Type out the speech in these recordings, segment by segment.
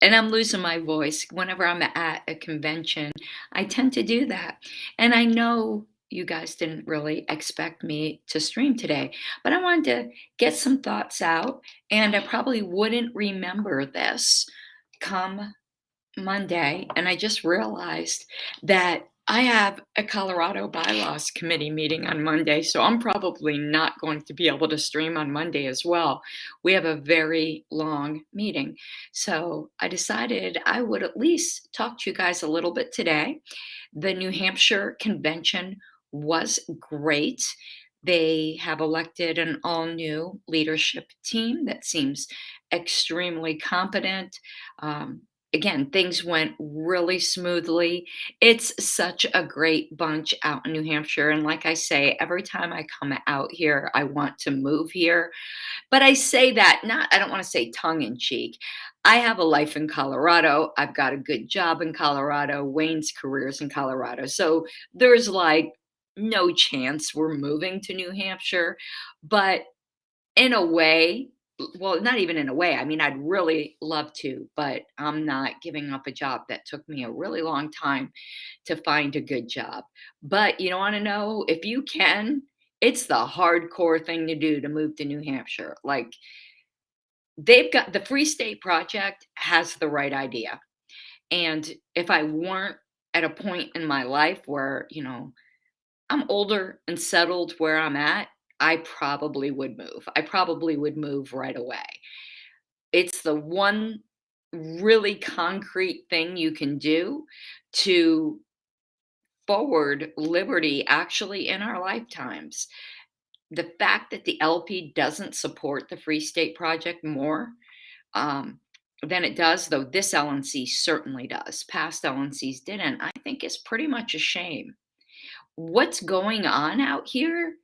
And I'm losing my voice. Whenever I'm at a convention, I tend to do that. And I know you guys didn't really expect me to stream today, but I wanted to get some thoughts out, and I probably wouldn't remember this come Monday, and I just realized that I have a Colorado bylaws committee meeting on Monday, so I'm probably not going to be able to stream on Monday as well. We have a very long meeting. So I decided I would at least talk to you guys a little bit today. The New Hampshire convention was great. They have elected an all new leadership team that seems extremely competent. Um, Again, things went really smoothly. It's such a great bunch out in New Hampshire. And like I say, every time I come out here, I want to move here. But I say that not, I don't want to say tongue in cheek. I have a life in Colorado. I've got a good job in Colorado. Wayne's career is in Colorado. So there's like no chance we're moving to New Hampshire. But in a way, well, not even in a way, I mean, I'd really love to, but I'm not giving up a job that took me a really long time to find a good job. But you don't wanna know, if you can, it's the hardcore thing to do to move to New Hampshire. Like, they've got the Free State Project has the right idea, and if I weren't at a point in my life where, I'm older and settled where I'm at, I probably would move. I probably would move right away. It's the one really concrete thing you can do to forward liberty actually in our lifetimes. The fact that the LP doesn't support the Free State Project more um, than it does, though this LNC certainly does, past LNCs didn't, I think is pretty much a shame. What's going on out here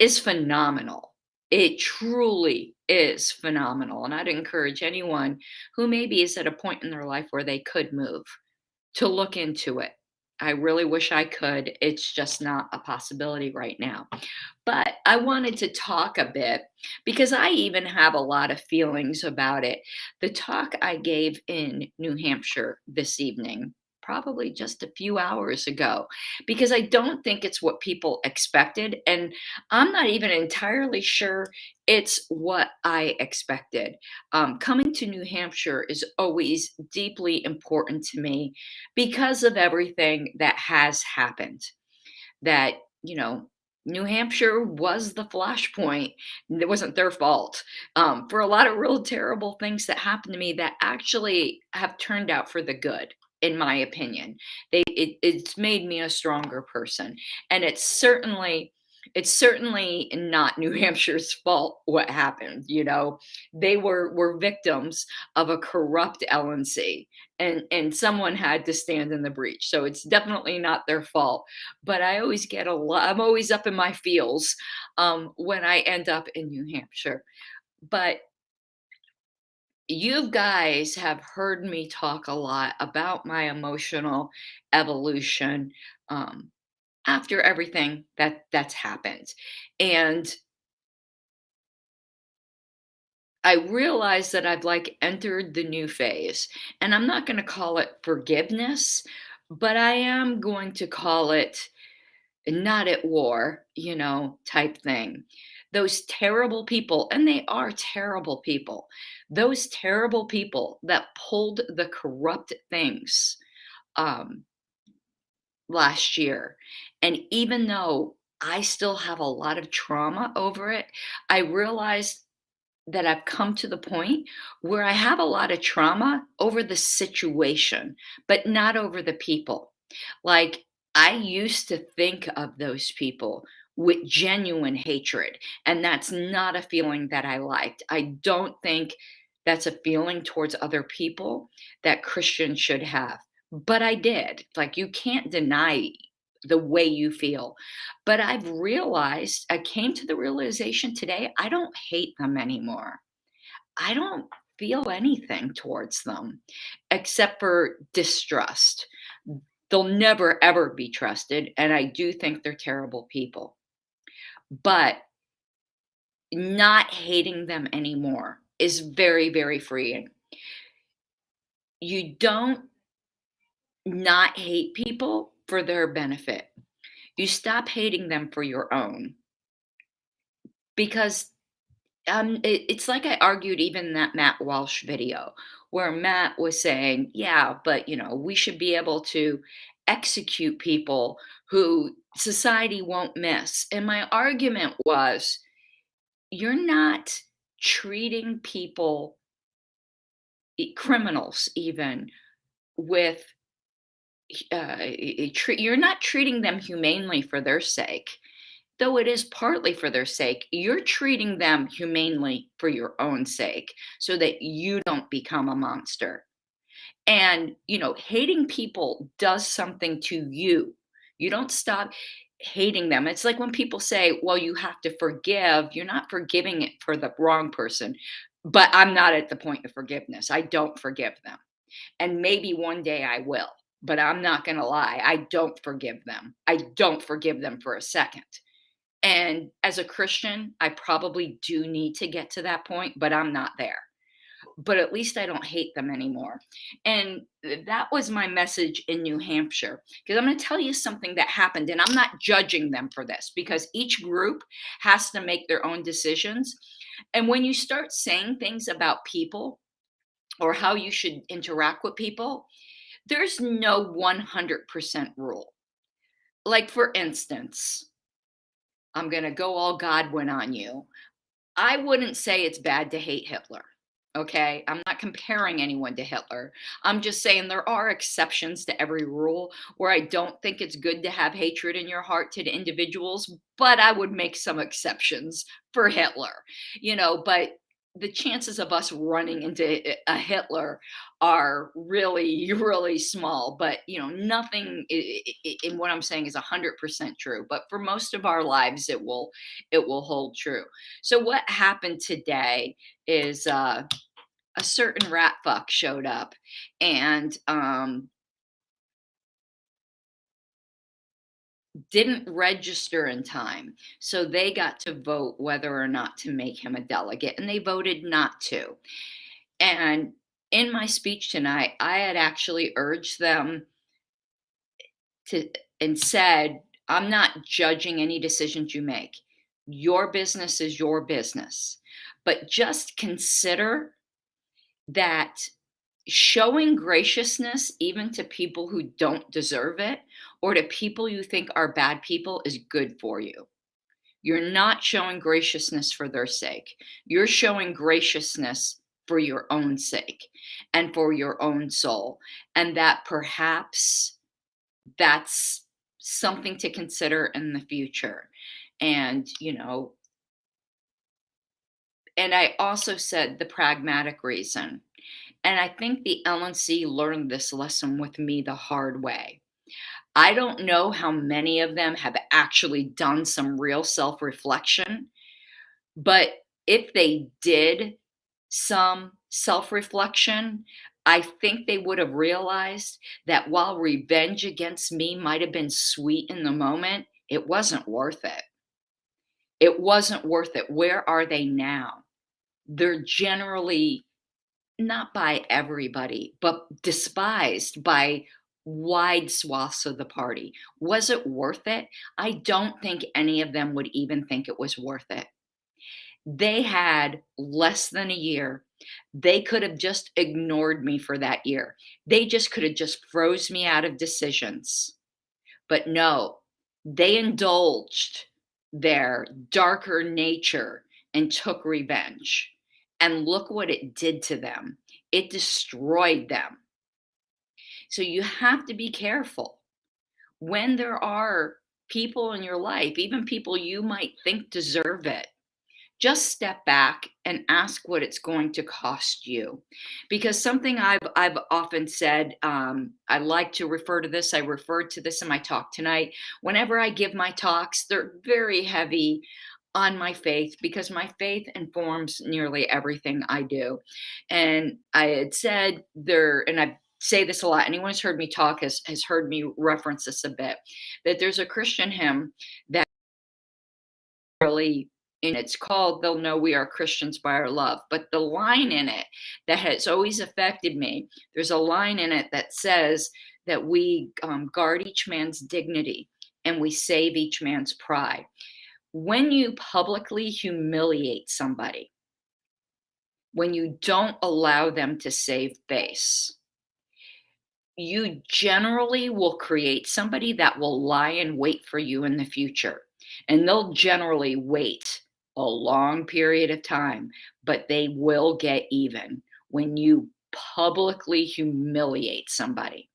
is phenomenal. It truly is phenomenal, and I'd encourage anyone who maybe is at a point in their life where they could move to look into it. I really wish I could. It's just not a possibility right now. But I wanted to talk a bit because I even have a lot of feelings about it. The talk I gave in New Hampshire this evening, probably just a few hours ago, because I don't think it's what people expected. And I'm not even entirely sure it's what I expected. Coming to New Hampshire is always deeply important to me because of everything that has happened. That, you know, New Hampshire was the flashpoint. It wasn't their fault for a lot of real terrible things that happened to me that actually have turned out for the good, in my opinion. It's made me a stronger person, and it's certainly not New Hampshire's fault what happened. They were victims of a corrupt LNC, and someone had to stand in the breach. So it's definitely not their fault. But I always get a lot. I'm always up in my feels when I end up in New Hampshire. But you guys have heard me talk a lot about my emotional evolution after everything that's happened, and I realize that I've like entered the new phase, and I'm not going to call it forgiveness, but I am going to call it not at war, type thing. Those terrible people, and they are terrible people, those terrible people that pulled the corrupt things um, last year. And even though I still have a lot of trauma over it, I realized that I've come to the point where I have a lot of trauma over the situation, but not over the people. Like, I used to think of those people with genuine hatred, and that's not a feeling that I liked. I don't think that's a feeling towards other people that Christians should have. But I did. Like, you can't deny the way you feel. But I came to the realization today, I don't hate them anymore. I don't feel anything towards them except for distrust. They'll never ever be trusted, and I do think they're terrible people. But not hating them anymore is very, very freeing. You don't not hate people for their benefit. You stop hating them for your own because it's like I argued even in that Matt Walsh video where Matt was saying, yeah, but we should be able to execute people who society won't miss. And my argument was, you're not treating people, criminals even, with you're not treating them humanely for their sake. Though it is partly for their sake, you're treating them humanely for your own sake so that you don't become a monster. And, hating people does something to you. You don't stop hating them. It's like when people say, well, you have to forgive, you're not forgiving it for the wrong person. But I'm not at the point of forgiveness. I don't forgive them. And maybe one day I will. But I'm not going to lie. I don't forgive them. I don't forgive them for a second. And as a Christian, I probably do need to get to that point, but I'm not there. But at least I don't hate them anymore. And that was my message in New Hampshire. Because I'm going to tell you something that happened, and I'm not judging them for this because each group has to make their own decisions. And when you start saying things about people or how you should interact with people, there's no 100% rule. Like, for instance, I'm going to go all Godwin on you. I wouldn't say it's bad to hate Hitler. Okay. I'm not comparing anyone to Hitler. I'm just saying there are exceptions to every rule where I don't think it's good to have hatred in your heart to the individuals, but I would make some exceptions for Hitler, but the chances of us running into a Hitler are really, really small. But, nothing in what I'm saying is 100% true. But for most of our lives, it will hold true. So what happened today is a certain rat fuck showed up and didn't register in time. So they got to vote whether or not to make him a delegate, and they voted not to. And in my speech tonight, I had actually urged them to and said, I'm not judging any decisions you make. Your business is your business. But just consider that showing graciousness even to people who don't deserve it or to people you think are bad people is good for you. You're not showing graciousness for their sake. You're showing graciousness for your own sake and for your own soul. And that perhaps that's something to consider in the future. And, and I also said the pragmatic reason. And I think the LNC learned this lesson with me the hard way. I don't know how many of them have actually done some real self reflection, but if they did some self reflection, I think they would have realized that while revenge against me might have been sweet in the moment, it wasn't worth it. It wasn't worth it. Where are they now? They're generally not by everybody, but despised by wide swaths of the party. Was it worth it? I don't think any of them would even think it was worth it. They had less than a year. They could have just ignored me for that year. They just could have just froze me out of decisions. But no, they indulged their darker nature and took revenge. And look what it did to them. It destroyed them. So you have to be careful when there are people in your life, even people you might think deserve it. Just step back and ask what it's going to cost you. Because something I've often said, I like to refer to this. I referred to this in my talk tonight. Whenever I give my talks, they're very heavy on my faith because my faith informs nearly everything I do. And I had said there, and I say this a lot, anyone who's heard me talk has heard me reference this a bit, that there's a Christian hymn that really and it's called "They'll Know We Are Christians by Our Love." But the line in it that has always affected me, there's a line in it that says that we guard each man's dignity and we save each man's pride. When you publicly humiliate somebody, when you don't allow them to save face, you generally will create somebody that will lie in wait for you in the future. And they'll generally wait a long period of time, but they will get even when you publicly humiliate somebody.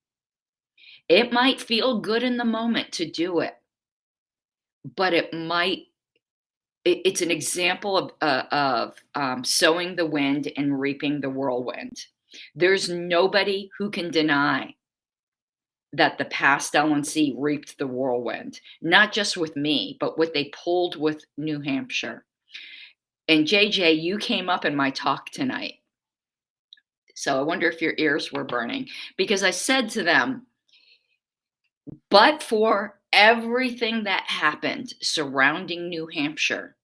It might feel good in the moment to do it, but it's an example of sowing the wind and reaping the whirlwind. There's nobody who can deny that the past LNC reaped the whirlwind, not just with me, but what they pulled with New Hampshire. And JJ, you came up in my talk tonight. So I wonder if your ears were burning, because I said to them, but for everything that happened surrounding New Hampshire,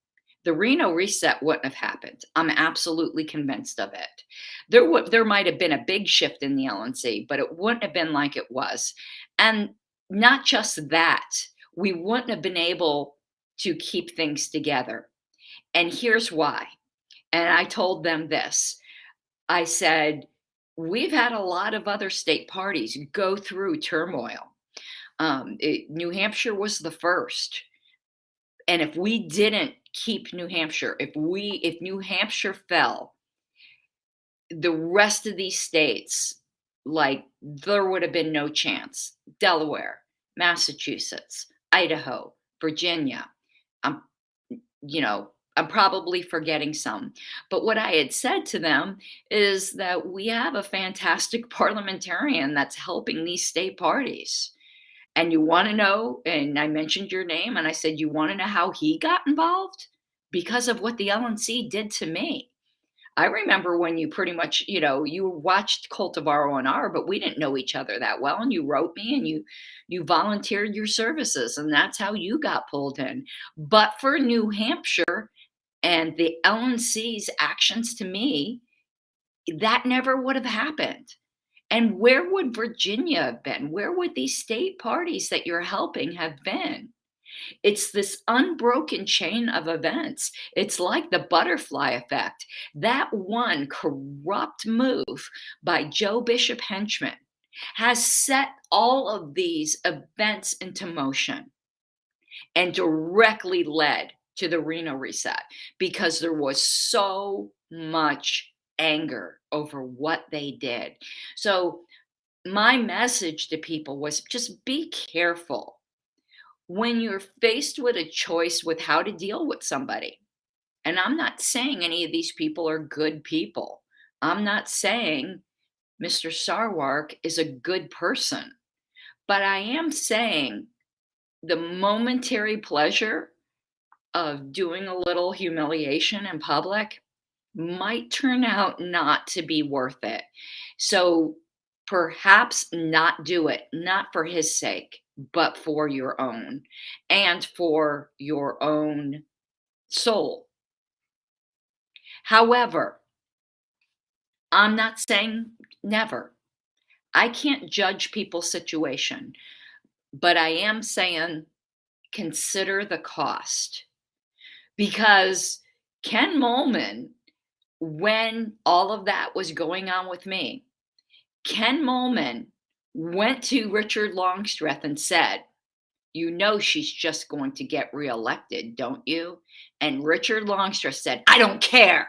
the Reno reset wouldn't have happened. I'm absolutely convinced of it. There might have been a big shift in the LNC, but it wouldn't have been like it was. And not just that, we wouldn't have been able to keep things together. And here's why. And I told them this. I said, we've had a lot of other state parties go through turmoil. New Hampshire was the first. And if we didn't keep New Hampshire, if New Hampshire fell, the rest of these states, like, there would have been no chance. Delaware, Massachusetts, Idaho, Virginia. I'm, I'm probably forgetting some. But what I had said to them is that we have a fantastic parliamentarian that's helping these state parties. And you want to know, and I mentioned your name, and I said, you want to know how he got involved? Because of what the LNC did to me. I remember when you pretty much, you watched Cultivar ONR, but we didn't know each other that well. And you wrote me and you volunteered your services, and that's how you got pulled in. But for New Hampshire and the LNC's actions to me, that never would have happened. And where would Virginia have been? Where would these state parties that you're helping have been? It's this unbroken chain of events. It's like the butterfly effect. That one corrupt move by Joe Bishop Henchman has set all of these events into motion and directly led to the Reno reset, because there was so much anger over what they did. So my message to people was, just be careful when you're faced with a choice with how to deal with somebody. And I'm not saying any of these people are good people. I'm not saying Mr. Sarwark is a good person. But I am saying the momentary pleasure of doing a little humiliation in public might turn out not to be worth it. So perhaps not do it, not for his sake, but for your own and for your own soul. However, I'm not saying never. I can't judge people's situation, but I am saying consider the cost. Because Ken Molman, when all of that was going on with me, Ken Molman went to Richard Longstreth and said, she's just going to get reelected, don't you? And Richard Longstreth said, I don't care.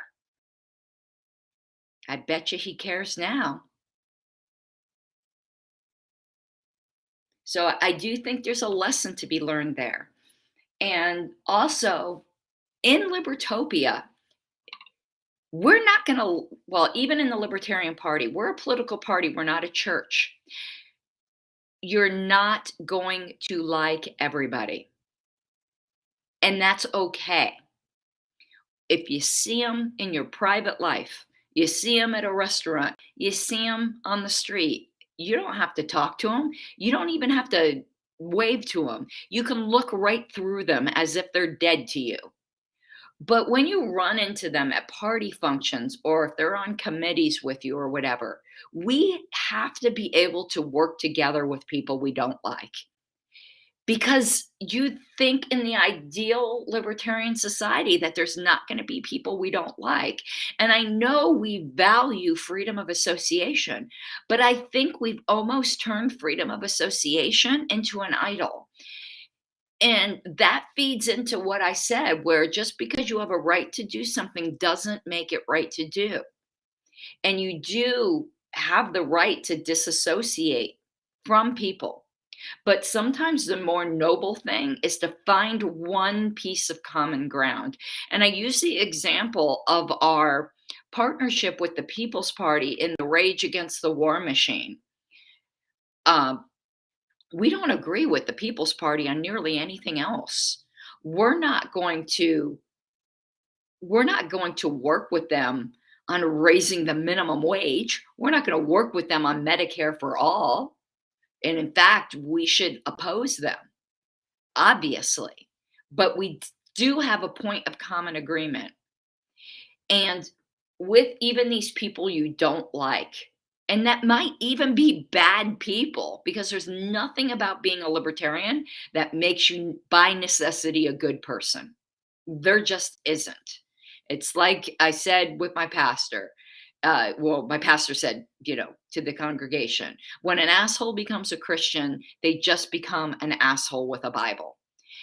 I bet you he cares now. So I do think there's a lesson to be learned there. And also, in Libertopia, we're not going to, even in the Libertarian Party, we're a political party. We're not a church. You're not going to like everybody. And that's okay. If you see them in your private life, you see them at a restaurant, you see them on the street, you don't have to talk to them. You don't even have to wave to them. You can look right through them as if they're dead to you. But when you run into them at party functions or if they're on committees with you or whatever, we have to be able to work together with people we don't like. Because you think in the ideal libertarian society that there's not going to be people we don't like. And I know we value freedom of association, but I think we've almost turned freedom of association into an idol. And that feeds into what I said, where just because you have a right to do something doesn't make it right to do. And you do have the right to disassociate from people. But sometimes the more noble thing is to find one piece of common ground. And I use the example of our partnership with the People's Party in the rage against the war machine. Um, we don't agree with the People's Party on nearly anything else. We're not going to we're not going to work with them on raising the minimum wage. We're not going to work with them on Medicare for all. And in fact, we should oppose them, obviously. But we do have a point of common agreement. And with even these people you don't like, and that might even be bad people, because there's nothing about being a libertarian that makes you, by necessity, a good person. There just isn't. It's like I said with my pastor. Well, my pastor said, to the congregation, when an asshole becomes a Christian, they just become an asshole with a Bible.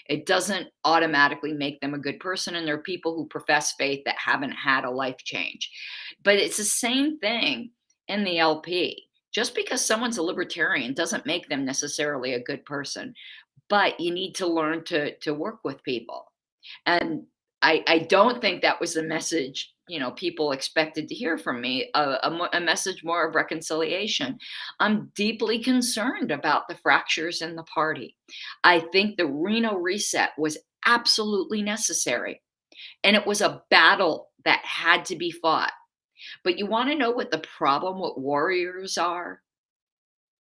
It doesn't automatically make them a good person. And there are people who profess faith that haven't had a life change. But it's the same thing in the LP. Just because someone's a libertarian doesn't make them necessarily a good person. But you need to learn to work with people. And I don't think that was the message, people expected to hear from me, a message more of reconciliation. I'm deeply concerned about the fractures in the party. I think the Reno reset was absolutely necessary, and it was a battle that had to be fought. But you want to know what the problem with warriors are?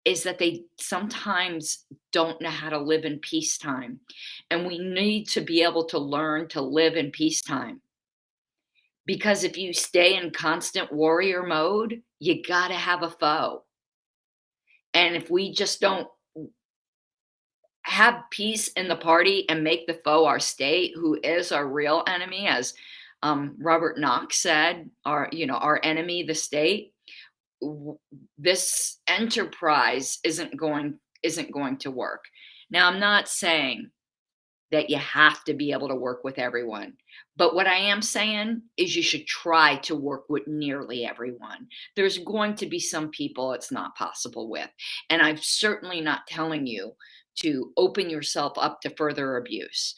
Is that they sometimes don't know how to live in peacetime. And we need to be able to learn to live in peacetime. Because if you stay in constant warrior mode, you got to have a foe. And if we just don't have peace in the party and make the foe our state, who is our real enemy, as Robert Knox said, our enemy, the state, this enterprise isn't going to work. Now, I'm not saying that you have to be able to work with everyone, but what I am saying is you should try to work with nearly everyone. There's going to be some people it's not possible with, and I'm certainly not telling you to open yourself up to further abuse.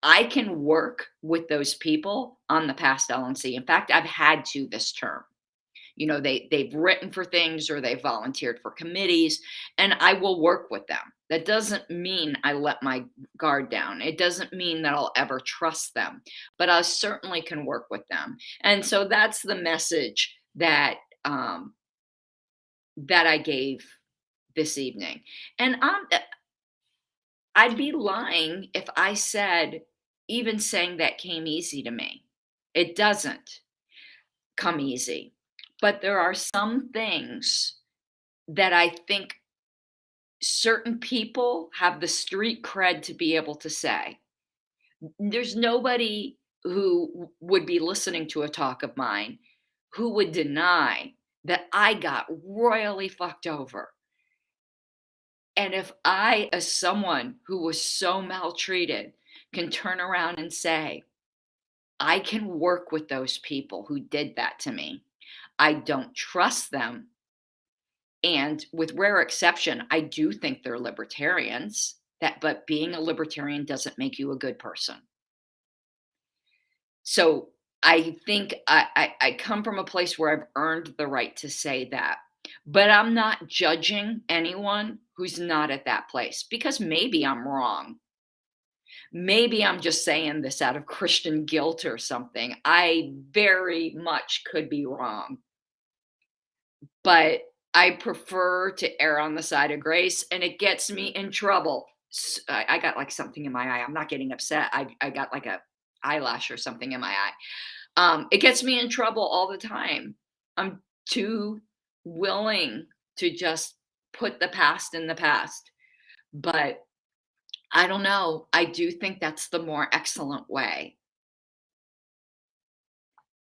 I can work with those people on the past LNC. In fact, I've had to this term. They've written for things or they've volunteered for committees, and I will work with them. That doesn't mean I let my guard down. It doesn't mean that I'll ever trust them, but I certainly can work with them. And so that's the message that I gave this evening. And I'd be lying if I said even saying that came easy to me. It doesn't come easy. But there are some things that I think certain people have the street cred to be able to say. There's nobody who would be listening to a talk of mine who would deny that I got royally fucked over. And if I, as someone who was so maltreated, can turn around and say, I can work with those people who did that to me. I don't trust them. And with rare exception, I do think they're libertarians. But being a libertarian doesn't make you a good person. So I think I come from a place where I've earned the right to say that. But I'm not judging anyone who's not at that place, because maybe I'm wrong. Maybe I'm just saying this out of Christian guilt or something. I very much could be wrong. But I prefer to err on the side of grace, and it gets me in trouble. I got like something in my eye. I'm not getting upset. I got like a eyelash or something in my eye. It gets me in trouble all the time. I'm too willing to just put the past in the past. But I don't know. I do think that's the more excellent way.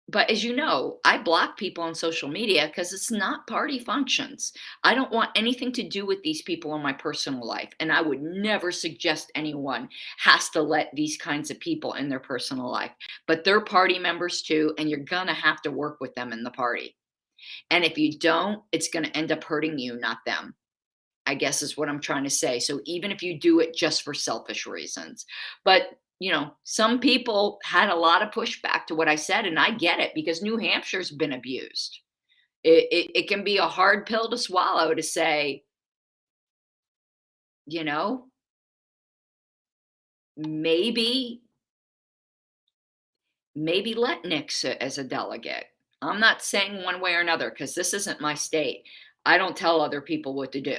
But as you know, I block people on social media because it's not party functions. I don't want anything to do with these people in my personal life. And I would never suggest anyone has to let these kinds of people in their personal life. But they're party members too, and you're going to have to work with them in the party. And if you don't, it's going to end up hurting you, not them. I guess is what I'm trying to say. So even if you do it just for selfish reasons, but some people had a lot of pushback to what I said, and I get it because New Hampshire's been abused. It can be a hard pill to swallow to say, you know, maybe let Nick sit as a delegate. I'm not saying one way or another because this isn't my state. I don't tell other people what to do.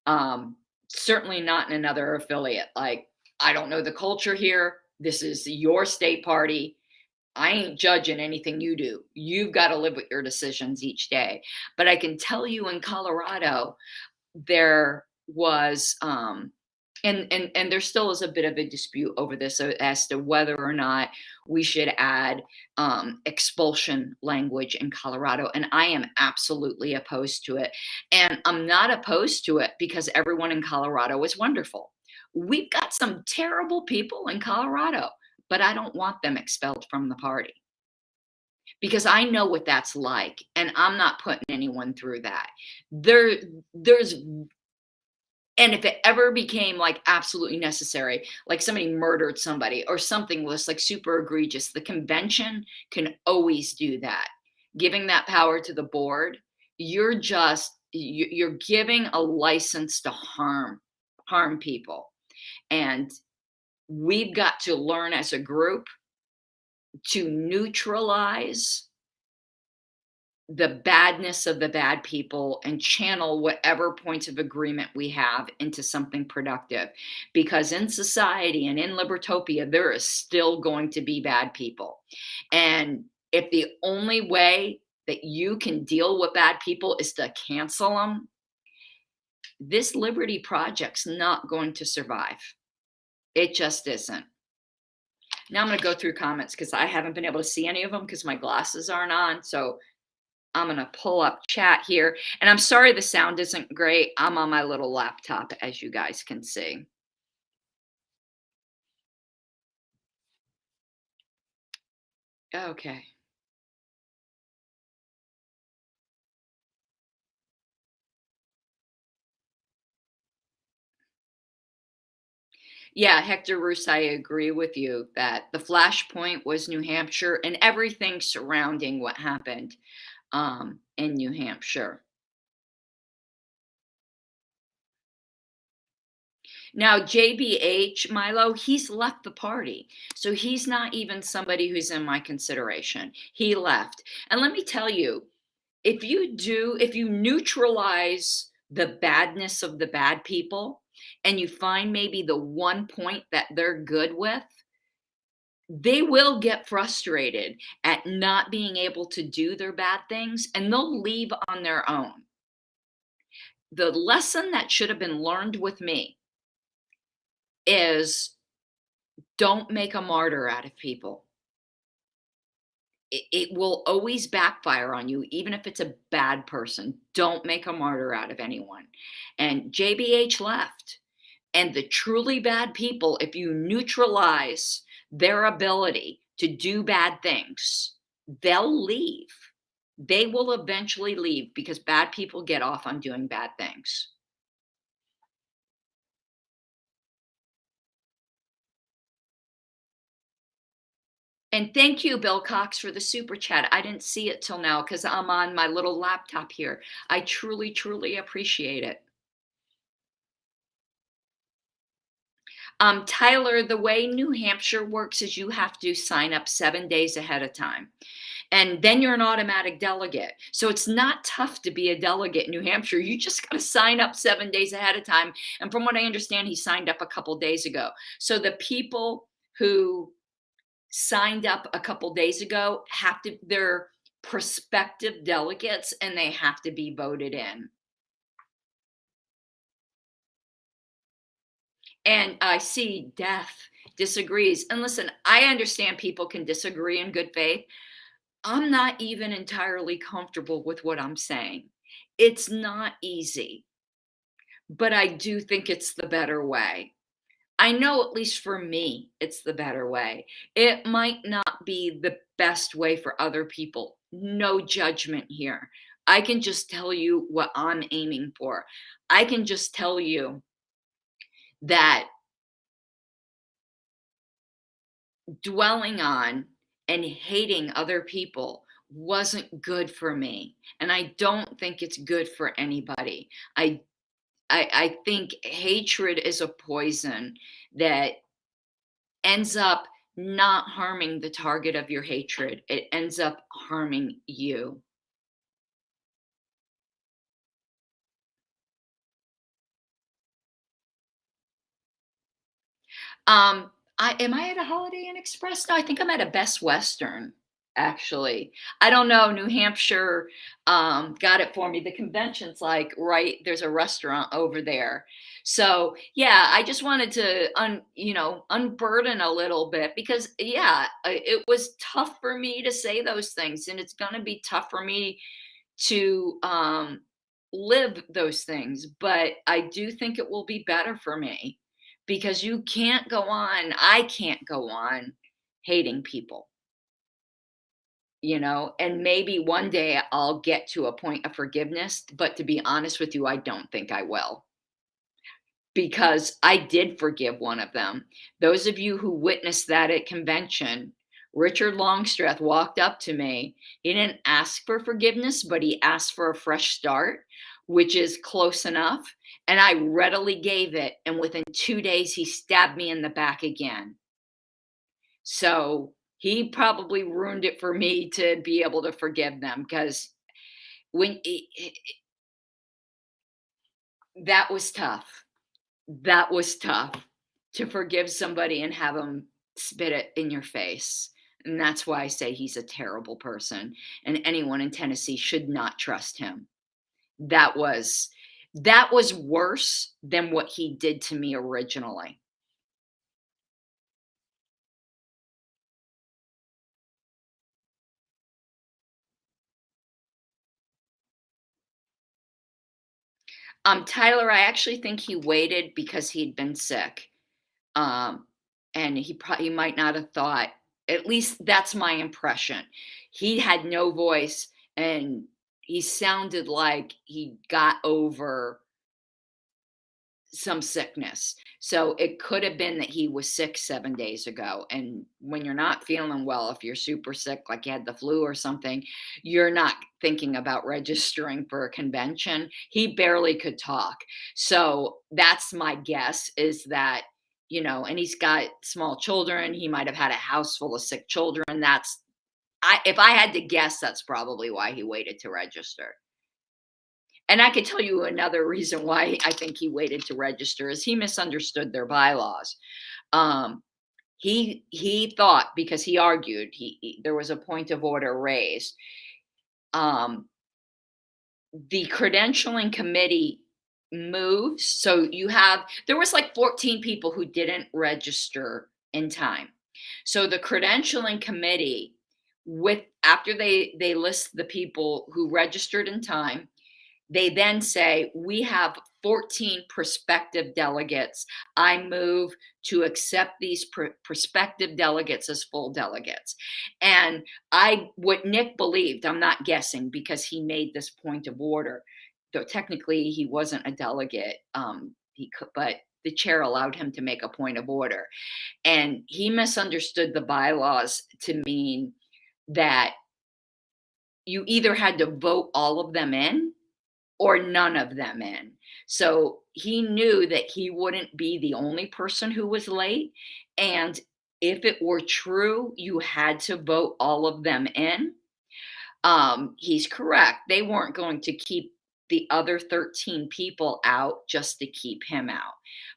Um, Certainly not in another affiliate. Like, I don't know the culture here. This is your state party. I ain't judging anything you do. You've got to live with your decisions each day. But I can tell you in Colorado, there was and there still is a bit of a dispute over this as to whether or not we should add expulsion language in Colorado, and I am absolutely opposed to it. And I'm not opposed to it because everyone in Colorado is wonderful. We've got some terrible people in Colorado, but I don't want them expelled from the party because I know what that's like, and I'm not putting anyone through that. There's and if it ever became like absolutely necessary, like somebody murdered somebody or something was like super egregious, the convention can always do that. Giving that power to the board, you're giving a license to harm people. And we've got to learn as a group to neutralize the badness of the bad people and channel whatever points of agreement we have into something productive. Because in society and in Libertopia, there is still going to be bad people. And if the only way that you can deal with bad people is to cancel them, this Liberty Project's not going to survive. It just isn't. Now I'm going to go through comments because I haven't been able to see any of them because my glasses aren't on. So I'm going to pull up chat here. And I'm sorry the sound isn't great. I'm on my little laptop, as you guys can see. Okay. Yeah, Hector Roos, I agree with you that the flashpoint was New Hampshire and everything surrounding what happened in New Hampshire. Now, JBH, Milo, he's left the party. So he's not even somebody who's in my consideration. He left. And let me tell you, if you neutralize the badness of the bad people and you find maybe the one point that they're good with, they will get frustrated at not being able to do their bad things and they'll leave on their own. The lesson that should have been learned with me is don't make a martyr out of people. It will always backfire on you, even if it's a bad person. Don't make a martyr out of anyone. And JBH left. And the truly bad people, if you neutralize their ability to do bad things, they'll leave. They will eventually leave because bad people get off on doing bad things. And thank you, Bill Cox, for the super chat. I didn't see it till now because I'm on my little laptop here. I truly, truly appreciate it. Tyler, the way New Hampshire works is you have to sign up 7 days ahead of time. And then you're an automatic delegate. So it's not tough to be a delegate in New Hampshire. You just got to sign up 7 days ahead of time. And from what I understand, he signed up a couple days ago. So the people who signed up a couple days ago have to, they're prospective delegates and they have to be voted in. And I see Death disagrees. And listen, I understand people can disagree in good faith. I'm not even entirely comfortable with what I'm saying. It's not easy, but I do think it's the better way. I know, at least for me, it's the better way. It might not be the best way for other people. No judgment here. I can just tell you what I'm aiming for. I can just tell you that dwelling on and hating other people wasn't good for me. And I don't think it's good for anybody. I think hatred is a poison that ends up not harming the target of your hatred. It ends up harming you. Am I at a Holiday Inn Express? No, I think I'm at a Best Western, actually. I don't know. New Hampshire got it for me. The convention's like right there's a restaurant over there. So yeah, I just wanted to unburden a little bit because yeah, it was tough for me to say those things, and it's gonna be tough for me to live those things, but I do think it will be better for me because you can't go on, I can't go on hating people, and maybe one day I'll get to a point of forgiveness, but to be honest with you, I don't think I will. Because I did forgive one of them. Those of you who witnessed that at convention, Richard Longstreth walked up to me. He didn't ask for forgiveness, but he asked for a fresh start, which is close enough. And I readily gave it. And within 2 days, he stabbed me in the back again. So he probably ruined it for me to be able to forgive them because when that was tough. That was tough to forgive somebody and have them spit it in your face. And that's why I say he's a terrible person, and anyone in Tennessee should not trust him. That was that was worse than what he did to me originally. Tyler, I actually think he waited because he'd been sick. Um, and he might not have thought, at least that's my impression. He had no voice and he sounded like he got over some sickness. So it could have been that he was sick 7 days ago. And when you're not feeling well, if you're super sick, like you had the flu or something, you're not thinking about registering for a convention. He barely could talk. So that's my guess is that, and he's got small children. He might have had a house full of sick children. If I had to guess, that's probably why he waited to register. And I could tell you another reason why I think he waited to register is he misunderstood their bylaws. Um, he thought because he argued there was a point of order raised. Um, the credentialing committee moves, so there was like 14 people who didn't register in time. So the credentialing committee, with after they list the people who registered in time, they then say, we have 14 prospective delegates. I move to accept these prospective delegates as full delegates. And what Nick believed, I'm not guessing because he made this point of order, though technically he wasn't a delegate, but the chair allowed him to make a point of order. And he misunderstood the bylaws to mean that you either had to vote all of them in or none of them in. So he knew that he wouldn't be the only person who was late. And if it were true, you had to vote all of them in. He's correct. They weren't going to keep the other 13 people out just to keep him out.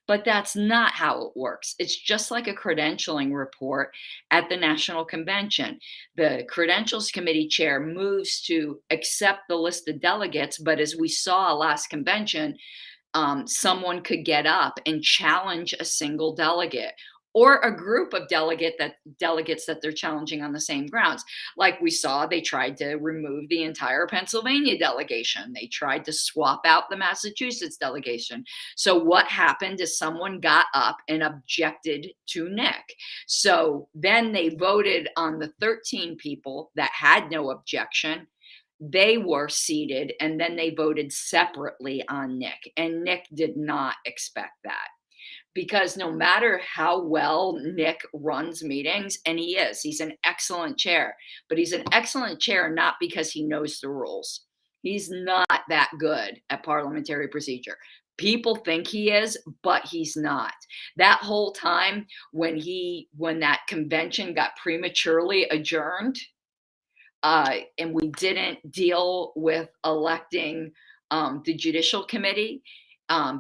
But that's not how it works. It's just like a credentialing report at the National Convention. The Credentials Committee chair moves to accept the list of delegates, but as we saw last convention, someone could get up and challenge a single delegate or a group of delegates that they're challenging on the same grounds. Like we saw, they tried to remove the entire Pennsylvania delegation. They tried to swap out the Massachusetts delegation. So what happened is someone got up and objected to Nick. So then they voted on the 13 people that had no objection. They were seated, and then they voted separately on Nick, and Nick did not expect that, because no matter how well Nick runs meetings, and he's an excellent chair, but he's an excellent chair not because he knows the rules. He's not that good at parliamentary procedure. People think he is, but he's not. That whole time when that convention got prematurely adjourned, and we didn't deal with electing the Judicial Committee,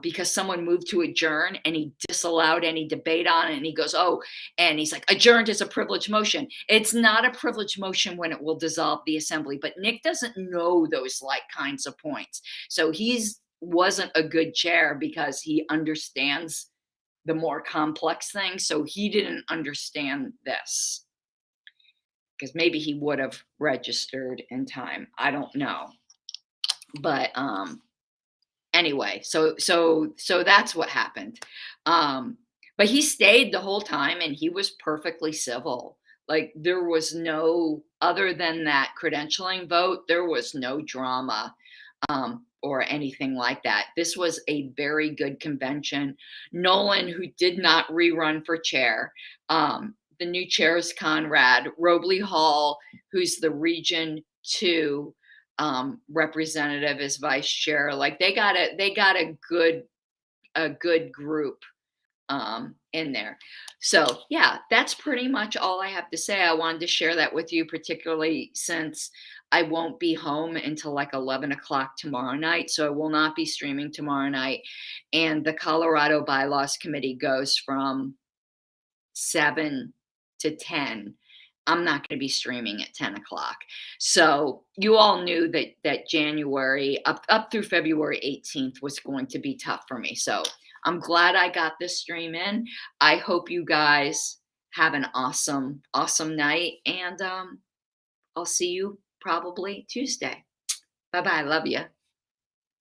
because someone moved to adjourn and he disallowed any debate on it. And he goes, oh, and he's like, adjourned is a privileged motion. It's not a privileged motion when it will dissolve the assembly. But Nick doesn't know those like kinds of points. So he's wasn't a good chair because he understands the more complex things. So he didn't understand this, because maybe he would have registered in time. I don't know. But anyway, so that's what happened. But he stayed the whole time and he was perfectly civil. Like there was no, other than that credentialing vote, there was no drama or anything like that. This was a very good convention. Nolan, who did not rerun for chair, the new chair is Conrad. Robley Hall, who's the Region 2 representative, is vice chair. Like they got a good group in there. So yeah, that's pretty much all I have to say. I wanted to share that with you, particularly since I won't be home until like 11 o'clock tomorrow night. So I will not be streaming tomorrow night. And the Colorado Bylaws Committee goes from 7 to 10. I'm not going to be streaming at 10 o'clock. So you all knew that January up through February 18th was going to be tough for me. So I'm glad I got this stream in. I hope you guys have an awesome night, and I'll see you probably Tuesday. Bye bye. Love you.